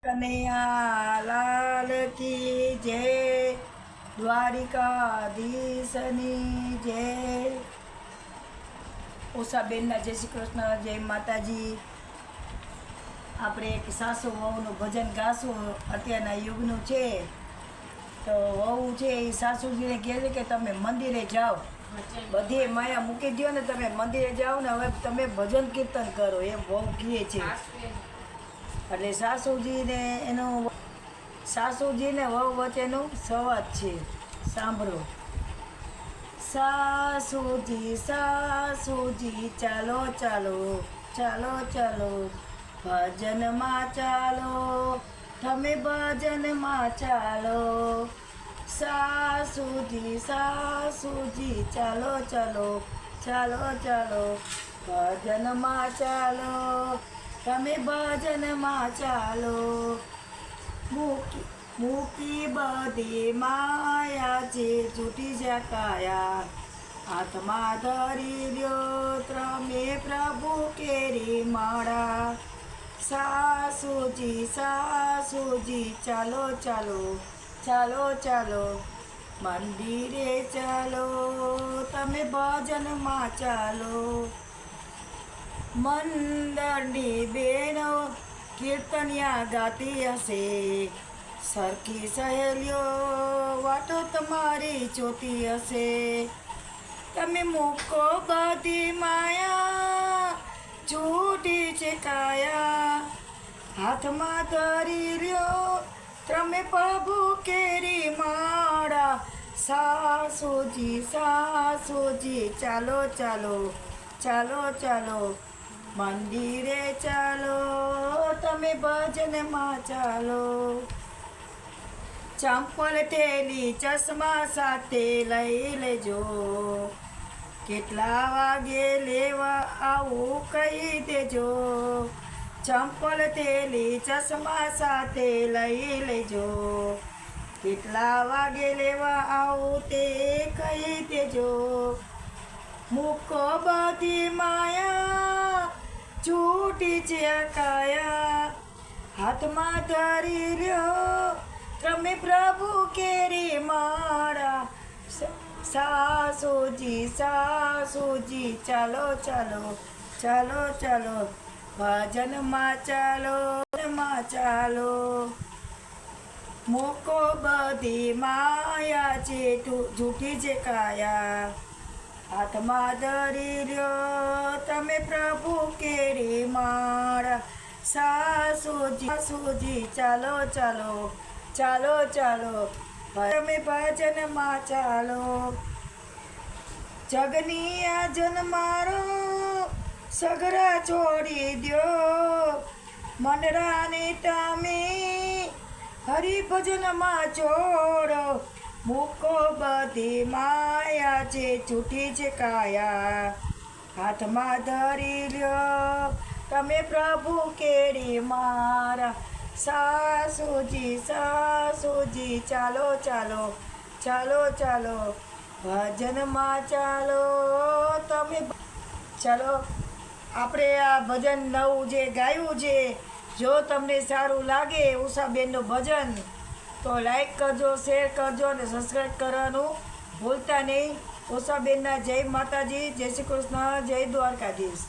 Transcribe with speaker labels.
Speaker 1: કનૈયા લાલ કી જય, દ્વારિકાધીશની જય. ઉષાબેનના જય શ્રી કૃષ્ણ, જય માતાજી. આપણે એક સાસુ વહુનું ભજન ગાશું. અત્યારના યુગનું છે તો વહુ છે એ સાસુજીને કહે છે કે તમે મંદિરે જાઓ, બધી માયા મૂકી દો ને, તમે મંદિરે જાઓ ને હવે તમે ભજન કીર્તન કરો, એમ વહુ કહે છે. એટલે સાસુજીને વહુ વચ્ચેનું સંવાદ છે, સાંભળો. સાસુજી ચાલો ચાલો ચાલો ચાલો, ભજનમાં ચાલો, તમે ભજનમાં ચાલો. સાસુજી ચાલો ચાલો ચાલો ચાલો, ભજનમાં ચાલો, તમે ભજનમાં ચાલો. મૂકી બધી માયા છે, છૂટી જા કાયા, હાથમાં ધરી લ્યો તમે પ્રભુ કેરી માળા. સાસુજી ચાલો ચાલો ચાલો ચાલો, મંદિરે ચાલો, તમે ભજનમાં ચાલો. મંદરની બેનો કીર્તનિયા ગાતી હશે, સરખી સહેલીઓ વાતો તમારી જોતી હશે. તમે મૂકો બધી માયા, છૂટી છે કાયા, હાથમાં ધરી લ્યો તમે પ્રભુ કેરી માળા. સાસુજી ચાલો ચાલો ચાલો ચાલો, મંદિરે ચાલો, તમે ભજનમાં ચાલો. ચંપલ થેલી ચશ્મા સાથે લઈ લેજો, કેટલા વાગે લેવા આવું કહી દેજો. ચંપલ થેલી ચશ્મા સાથે લઈ લેજો, કેટલા વાગે લેવા આવું તે કહી દેજો. મૂકો બધી માયા, છૂટી છે કાયા, હાથમાં ધરી લ્યો તમે પ્રભુ કેરી માળા. સાસુજી ચાલો ચાલો ચાલો ચાલો, ભજનમાં ચાલો. મૂકો બધી માયા છે, જૂઠી છે કાયા, હાથમાં ધરી લ્યો તમે પ્રભુ કેરી માળા. સાસુજી ચાલો ચાલો ચાલો ચાલો, તમે ભજનમાં ચાલો. જગની આ જન્મારો સગરા છોડી દ્યો, મનરાને તમે હરિભજનમાં જોડો. મૂકો બધી માયા છે, છૂટી છે કાયા, હાથમાં ધરી લ્યો તમે પ્રભુ કેરી મારા. સાસુજી ચાલો ચાલો ચાલો ચાલો, ભજનમાં ચાલો, તમે ચાલો. આપણે આ ભજન નવું જે ગાયું છે, જો તમને સારું લાગે ઉષાબેનનું ભજન તો લાઈક કરજો, શેર કરજો અને સબસ્ક્રાઈબ કરવાનું ભૂલતા નહીં. ઉષાબેનના જય માતાજી, જય શ્રી કૃષ્ણ, જય દ્વારકાધીશ.